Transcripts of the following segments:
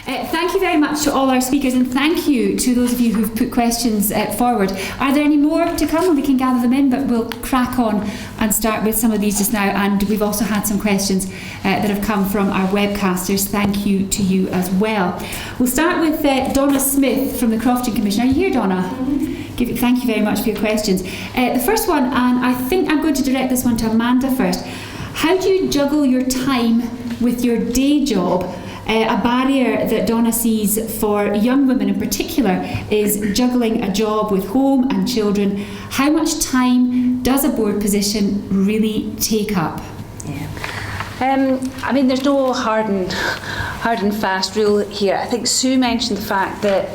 Thank you very much to all our speakers, and thank you to those of you who've put questions forward. Are there any more to come? And we can gather them in, but we'll crack on and start with some of these just now. And we've also had some questions that have come from our webcasters. Thank you to you as well. We'll start with Donna Smith from the Crofton Commission. Are you here, Donna? Thank you very much for your questions. The first one, and I think I'm going to direct this one to Amanda first. How do you juggle your time with your day job? A barrier that Donna sees for young women in particular is juggling a job with home and children. How much time does a board position really take up? I mean, there's no hard and fast rule here. I think Sue mentioned the fact that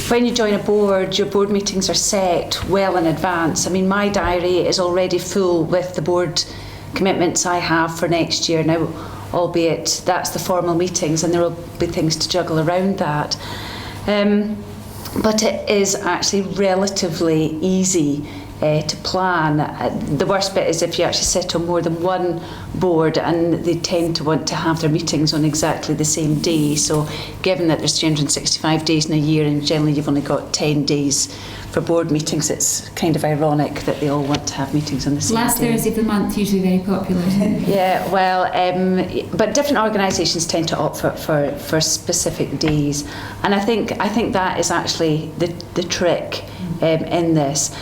when you join a board, your board meetings are set well in advance. I mean, my diary is already full with the board commitments I have for next year now, albeit that's the formal meetings and there will be things to juggle around that. But it is actually relatively easy to plan. The worst bit is if you actually sit on more than one board, and they tend to want to have their meetings on exactly the same day. So given that there's 365 days in a year and generally you've only got 10 days for board meetings, it's kind of ironic that they all want to have meetings on the same Last day. Thursday of the month, usually very popular, isn't it? Yeah, well, but different organisations tend to opt for specific days, and I think that is actually the trick in this.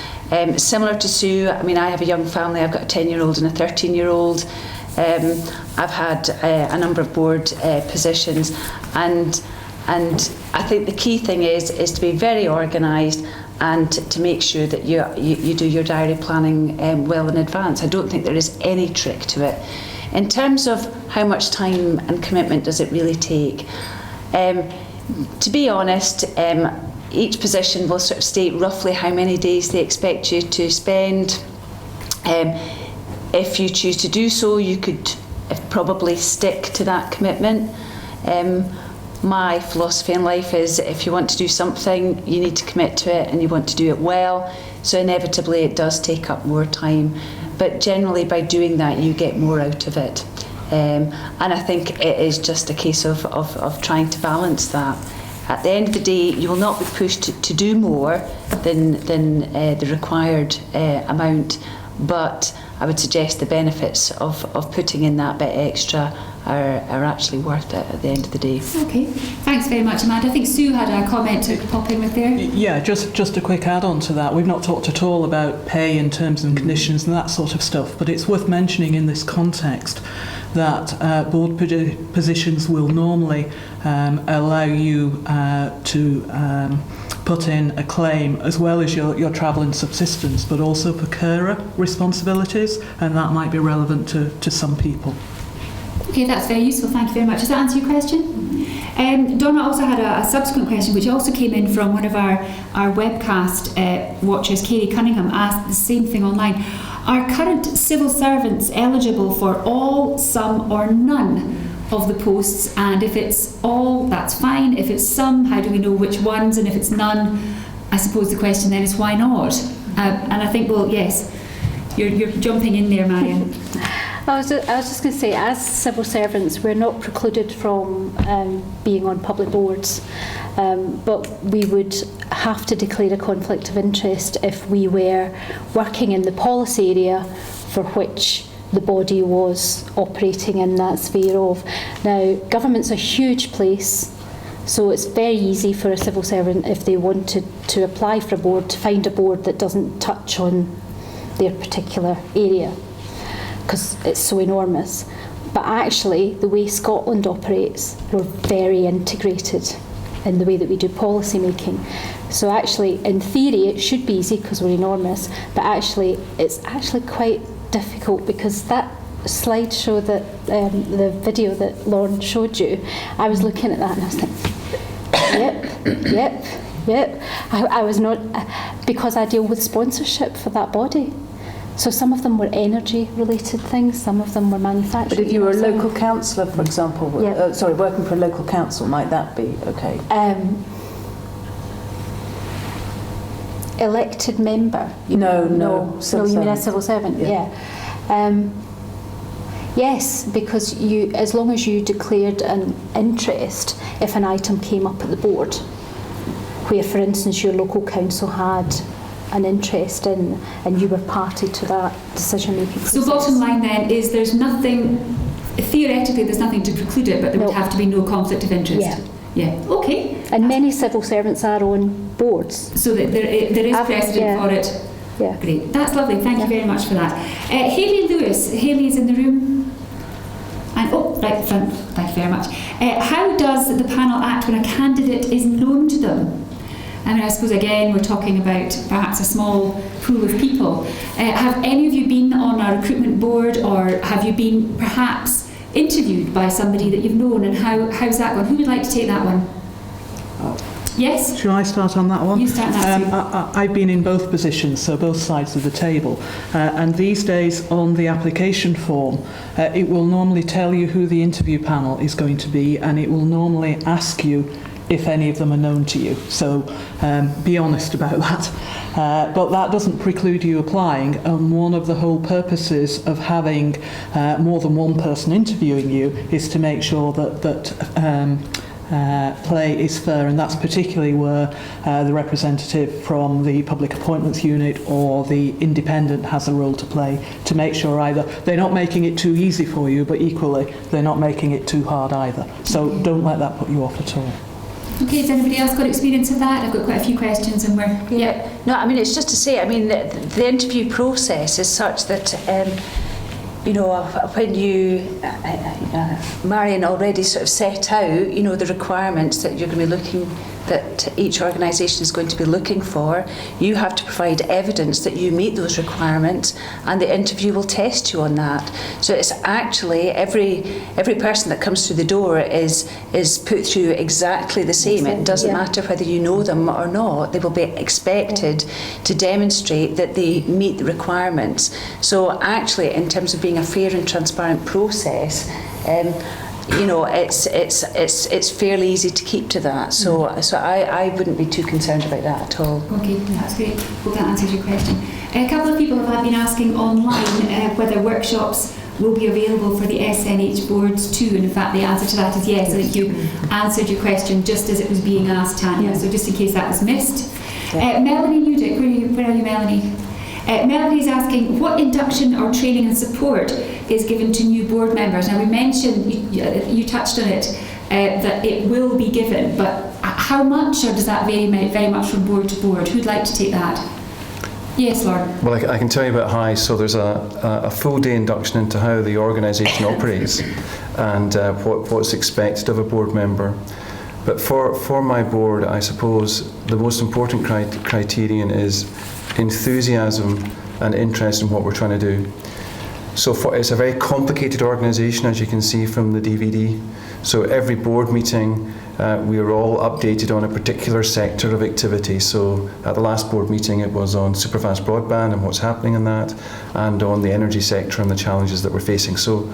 Similar to Sue, I mean, I have a young family. I've got a 10-year-old and a 13-year-old. I've had a number of board positions, and I think the key thing is to be very organised and to make sure that you do your diary planning well in advance. I don't think there is any trick to it. In terms of how much time and commitment does it really take, to be honest, each position will sort of state roughly how many days they expect you to spend. If you choose to do so, you could probably stick to that commitment. My philosophy in life is if you want to do something, you need to commit to it and you want to do it well. So inevitably it does take up more time. But generally by doing that, you get more out of it. And I think it is just a case of trying to balance that. At the end of the day, you will not be pushed to do more than the required amount, but I would suggest the benefits of putting in that bit extra are actually worth it at the end of the day. Okay, thanks very much, Amanda. I think Sue had a comment to pop in with there. Yeah, just a quick add-on to that. We've not talked at all about pay and terms and conditions and that sort of stuff, but it's worth mentioning in this context that board positions will normally allow you to put in a claim as well as your travel and subsistence, but also for carer responsibilities, and that might be relevant to some people. Okay, that's very useful. Thank you very much. Does that answer your question? Donna also had a subsequent question, which also came in from one of our webcast watchers, Kaylee Cunningham, asked the same thing online. Are current civil servants eligible for all, some or none of the posts? And if it's all, that's fine. If it's some, how do we know which ones? And if it's none, I suppose the question then is why not? And I think, well, yes, you're jumping in there, Marion. I was just going to say, as civil servants, we're not precluded from being on public boards, but we would have to declare a conflict of interest if we were working in the policy area for which the body was operating in that sphere of. Now, government's a huge place, so it's very easy for a civil servant, if they wanted to apply for a board, to find a board that doesn't touch on their particular area, because it's so enormous. But actually, the way Scotland operates, we're very integrated in the way that we do policy making. So actually, in theory, it should be easy because we're enormous, but actually, it's actually quite difficult, because that slideshow that the video that Lauren showed you, I was looking at that and I was like, yep. I was not, because I deal with sponsorship for that body. So some of them were energy-related things, some of them were manufacturing. But if you were a local councillor, for example, working for a local council, might that be okay? Elected member? No, you mean a civil servant? Yeah. Yes, because as long as you declared an interest if an item came up at the board, where, for instance, your local council had an interest in, and you were party to that decision-making process. So bottom line then is there's nothing, theoretically there's nothing to preclude it, but there would have to be no conflict of interest. Yeah. Okay. And many civil servants are on boards. So that there is precedent for it. Yeah. Great. That's lovely. Thank you very much for that. Hayley Lewis. Hayley is in the room. And right front. Thank you very much. How does the panel act when a candidate is known to them? I mean, I suppose again we're talking about perhaps a small pool of people. Have any of you been on a recruitment board, or have you been perhaps interviewed by somebody that you've known, and how's that gone? Who would like to take that one? Yes? Shall I start on that one? You start that. I've been in both positions, so both sides of the table. And these days on the application form, it will normally tell you who the interview panel is going to be, and it will normally ask you if any of them are known to you. So be honest about that. But that doesn't preclude you applying. And one of the whole purposes of having more than one person interviewing you is to make sure that play is fair, and that's particularly where the representative from the Public Appointments Unit or the Independent has a role to play, to make sure either they're not making it too easy for you, but equally they're not making it too hard either. So don't let that put you off at all. Okay, has anybody else got experience of that? I've got quite a few questions, and we're... Yeah. No, I mean, it's just to say, I mean, the interview process is such that, you know, when you, Marion already sort of set out, you know, the requirements that you're going to be looking, that each organisation is going to be looking for, you have to provide evidence that you meet those requirements, and the interview will test you on that. So it's actually every person that comes through the door is put through exactly the same. It doesn't matter whether you know them or not. They will be expected to demonstrate that they meet the requirements. So actually, in terms of being a fair and transparent process, you know, it's fairly easy to keep to that. So I wouldn't be too concerned about that at all. Okay, that's great. Hope that answers your question. A couple of people have been asking online whether workshops will be available for the SNH boards too, and in fact the answer to that is yes. I think you answered your question just as it was being asked, Tanya, so just in case that was missed. Melanie Newdick, where are you, Melanie? Melody's asking what induction or training and support is given to new board members. Now we mentioned, you touched on it, that it will be given, but how much, or does that vary very much from board to board? Who'd like to take that? Yes, Lauren. Well, I can tell you about High. So there's a full day induction into how the organisation operates and what's expected of a board member. But for my board, I suppose the most important criterion is enthusiasm and interest in what we're trying to do. So it's a very complicated organisation, as you can see from the DVD. So every board meeting, we are all updated on a particular sector of activity. So at the last board meeting, it was on superfast broadband and what's happening in that, and on the energy sector and the challenges that we're facing. So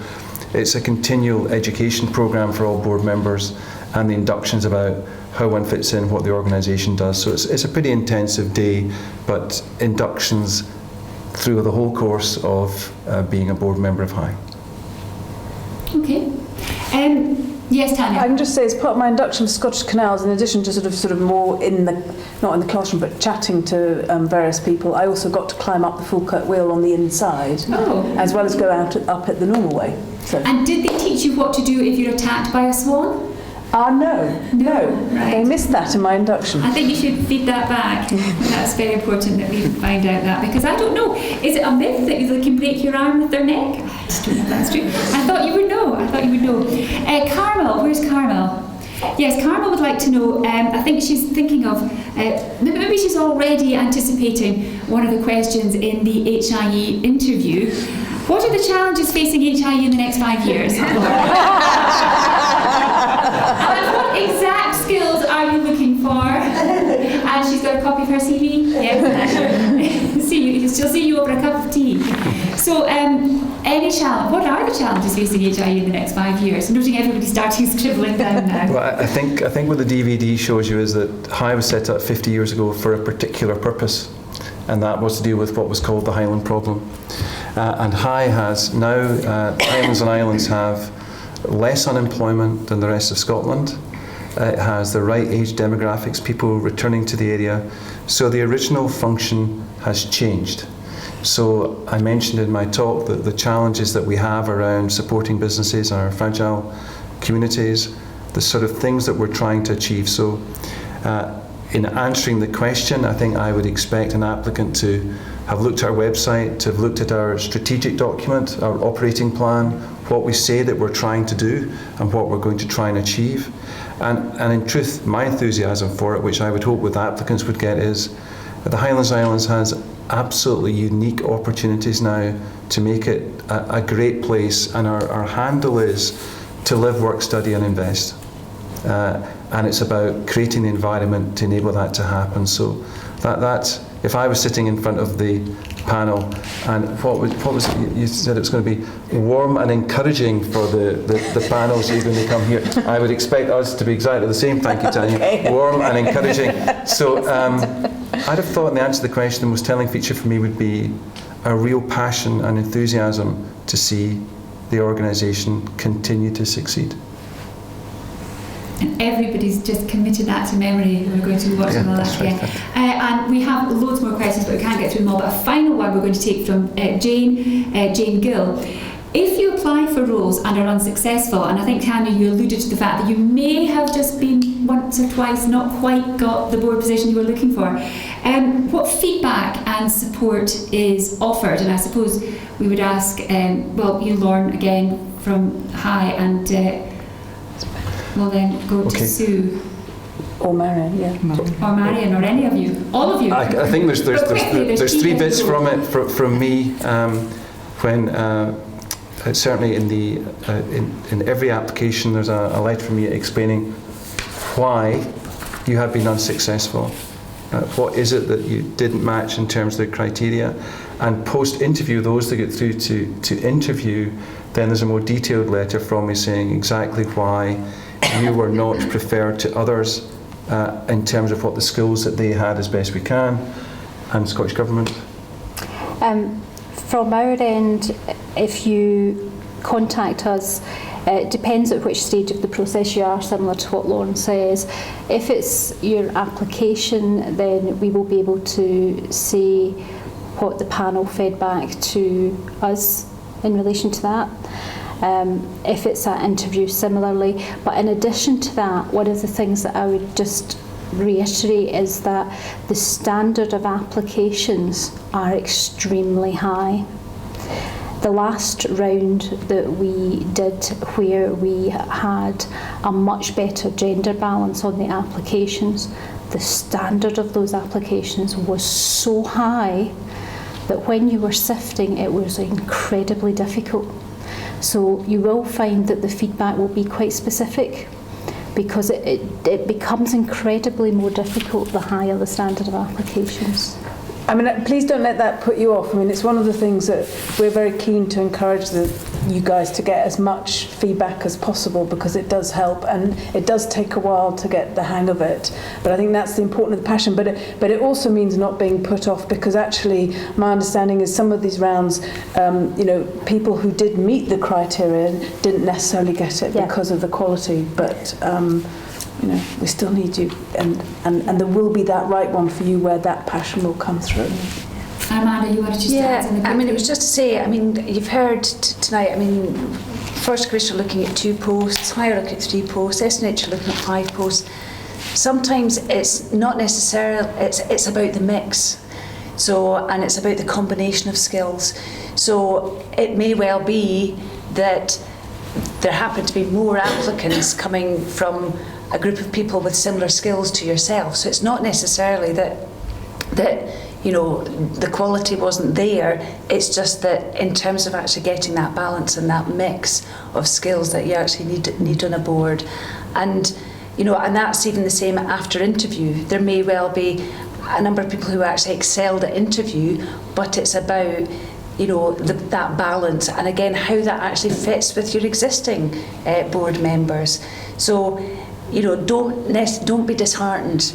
it's a continual education programme for all board members, and the induction's about how one fits in, what the organisation does. So it's a pretty intensive day, but inductions through the whole course of being a board member of High. Okay. Yes, Tanya. I can just say, as part of my induction to Scottish Canals, in addition to sort of more not in the classroom, but chatting to various people, I also got to climb up the full cut wheel on the inside, as well as go up it the normal way. So. And did they teach you what to do if you're attacked by a swan? No. Right. I missed that in my induction. I think you should feed that back. That's very important that we find out that, because I don't know. Is it a myth that they can break your arm with their neck? I just don't know if that's true. I thought you would know. Carmel, where's Carmel? Yes, Carmel would like to know, I think she's thinking of, maybe she's already anticipating one of the questions in the HIE interview. What are the challenges facing HIE in the next 5 years? And what exact skills are you looking for? And she's got a copy of her CV. Yeah. She'll see you over a cup of tea. So, any challenge? What are the challenges facing HIE in the next 5 years? I'm noting everybody starting scribbling down now. Well, I think what the DVD shows you is that High was set up 50 years ago for a particular purpose. and that was to deal with what was called the Highland problem. And Highlands and Islands have less unemployment than the rest of Scotland. It has the right age demographics, people returning to the area. So the original function has changed. So I mentioned in my talk that the challenges that we have around supporting businesses and our fragile communities, the sort of things that we're trying to achieve. So in answering the question, I think I would expect an applicant to have looked at our website, to have looked at our strategic document, our operating plan, what we say that we're trying to do and what we're going to try and achieve. And in truth, my enthusiasm for it, which I would hope with applicants would get, is that the Highlands Islands has absolutely unique opportunities now to make it a great place, and our handle is to live, work, study and invest. And it's about creating the environment to enable that to happen. So that's, if I was sitting in front of the panel, and what was it? You said it was going to be warm and encouraging for the panels that are going to come here. I would expect us to be exactly the same. Thank you, Tanya. Okay. Warm and encouraging. So I'd have thought in the answer to the question, the most telling feature for me would be a real passion and enthusiasm to see the organisation continue to succeed. And everybody's just committed that to memory. We're going to be watching all that again. And we have loads more questions, but we can't get through them all. But a final one we're going to take from Jane Gill. If you apply for roles and are unsuccessful, and I think, Tanya, you alluded to the fact that you may have just been once or twice not quite got the board position you were looking for, what feedback and support is offered? And I suppose we would ask, Lauren again from High, and we'll then go to Sue. Or Marion, yeah. Or Marion, or any of you. All of you. I think there's three bits from it from me. When certainly in every application there's a letter from me explaining why you have been unsuccessful. What is it that you didn't match in terms of the criteria? And post-interview, those that get through to interview, then there's a more detailed letter from me saying exactly why you were not preferred to others in terms of what the skills that they had as best we can. And Scottish Government? From our end, if you contact us, it depends at which stage of the process you are, similar to what Lauren says. If it's your application, then we will be able to see what the panel fed back to us in relation to that. If it's an interview, similarly. But in addition to that, one of the things that I would just reiterate is that the standard of applications are extremely high. The last round that we did, where we had a much better gender balance on the applications, the standard of those applications was so high that when you were sifting, it was incredibly difficult. So you will find that the feedback will be quite specific, because it becomes incredibly more difficult the higher the standard of applications. I mean, please don't let that put you off. I mean, it's one of the things that we're very keen to encourage you guys to get as much feedback as possible, because it does help, and it does take a while to get the hang of it. But I think that's the importance of the passion. But it also means not being put off, because actually my understanding is some of these rounds, people who did meet the criteria didn't necessarily get it because of the quality. But we still need you, and there will be that right one for you where that passion will come through. Amanda, you wanted to just add something? I mean, it was just to say, I mean, you've heard tonight, I mean, First Commission are looking at 2 posts, High are looking at 3 posts, SNH are looking at 5 posts. Sometimes it's not necessarily, it's about the mix. So, and it's about the combination of skills. So it may well be that there happen to be more applicants coming from a group of people with similar skills to yourself. So it's not necessarily that the quality wasn't there. It's just that in terms of actually getting that balance and that mix of skills that you actually need on a board, and and that's even the same after interview. There may well be a number of people who actually excelled at interview, but it's about that balance, and again how that actually fits with your existing board members. So don't be disheartened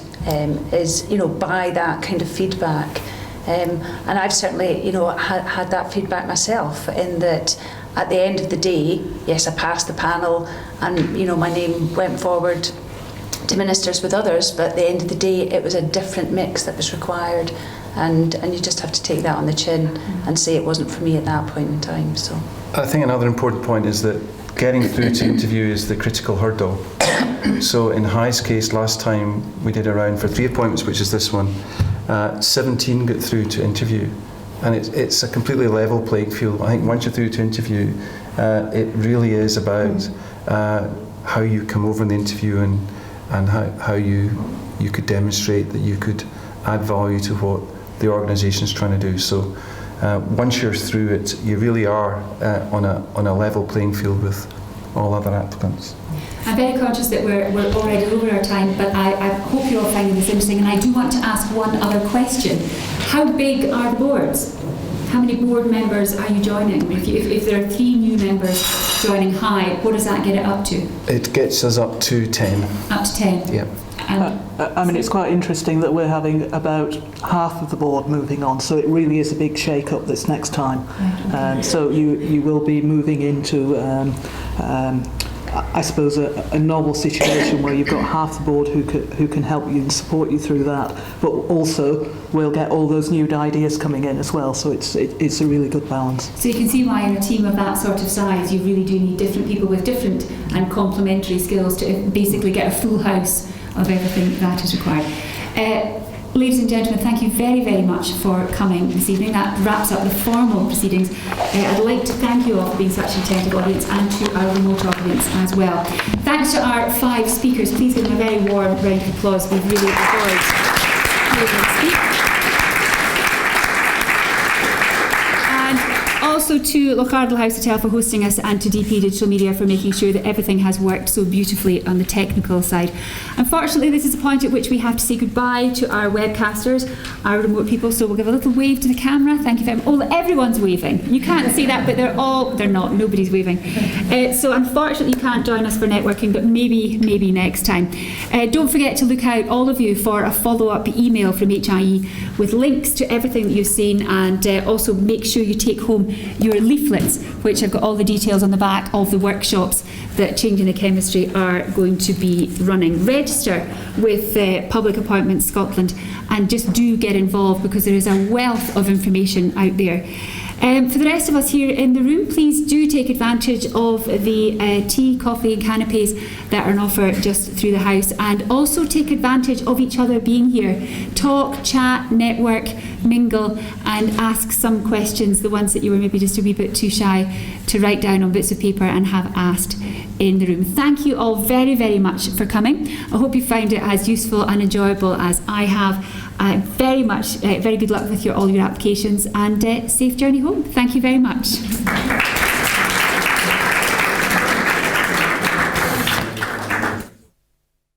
by that kind of feedback, And I've certainly, had that feedback myself, in that at the end of the day, yes, I passed the panel and, my name went forward to ministers with others, but at the end of the day, it was a different mix that was required. And you just have to take that on the chin and say it wasn't for me at that point in time. So I think another important point is that getting through to interview is the critical hurdle. So in High's case, last time we did a round for 3 appointments, which is this one, 17 got through to interview. And it's a completely level playing field. I think once you're through to interview, it really is about how you come over in the interview and how you could demonstrate that you could add value to what the organisation is trying to do. So once you're through it, you really are on a level playing field with all other applicants. I'm very conscious that we're already over our time, but I hope you're all finding this interesting, and I do want to ask one other question. How big are the boards? How many board members are you joining? If there are 3 new members joining High, what does that get it up to? It gets us up to 10. Up to 10? Yeah. It's quite interesting that we're having about half of the board moving on, so it really is a big shake-up this next time. Right, okay. So you will be moving into, I suppose, a novel situation where you've got half the board who can help you and support you through that, but also we'll get all those new ideas coming in as well, so it's a really good balance. So you can see why in a team of that sort of size you really do need different people with different and complementary skills to basically get a full house of everything that is required. Ladies and gentlemen, thank you very, very much for coming this evening. That wraps up the formal proceedings. I'd like to thank you all for being such an attentive audience, and to our remote audience as well. Thanks to our 5 speakers. Please give them a very warm round of applause. We've really enjoyed hearing them speak. Also to Lochardil House Hotel for hosting us, and to DP Digital Media for making sure that everything has worked so beautifully on the technical side. Unfortunately, this is the point at which we have to say goodbye to our webcasters, our remote people, so we'll give a little wave to the camera. Thank you very much. Oh, everyone's waving. You can't see that, but they're not. Nobody's waving. So unfortunately you can't join us for networking, but maybe next time. Don't forget to look out, all of you, for a follow-up email from HIE with links to everything that you've seen, and also make sure you take home your leaflets, which have got all the details on the back of the workshops that Changing the Chemistry are going to be running. Register with Public Appointments Scotland, and just do get involved, because there is a wealth of information out there. For the rest of us here in the room, please do take advantage of the tea, coffee and canapes that are on offer just through the house, and also take advantage of each other being here. Talk, chat, network, mingle, and ask some questions, the ones that you were maybe just a wee bit too shy to write down on bits of paper and have asked in the room. Thank you all very, very much for coming. I hope you found it as useful and enjoyable as I have. Very good luck with all your applications, and safe journey home. Thank you very much.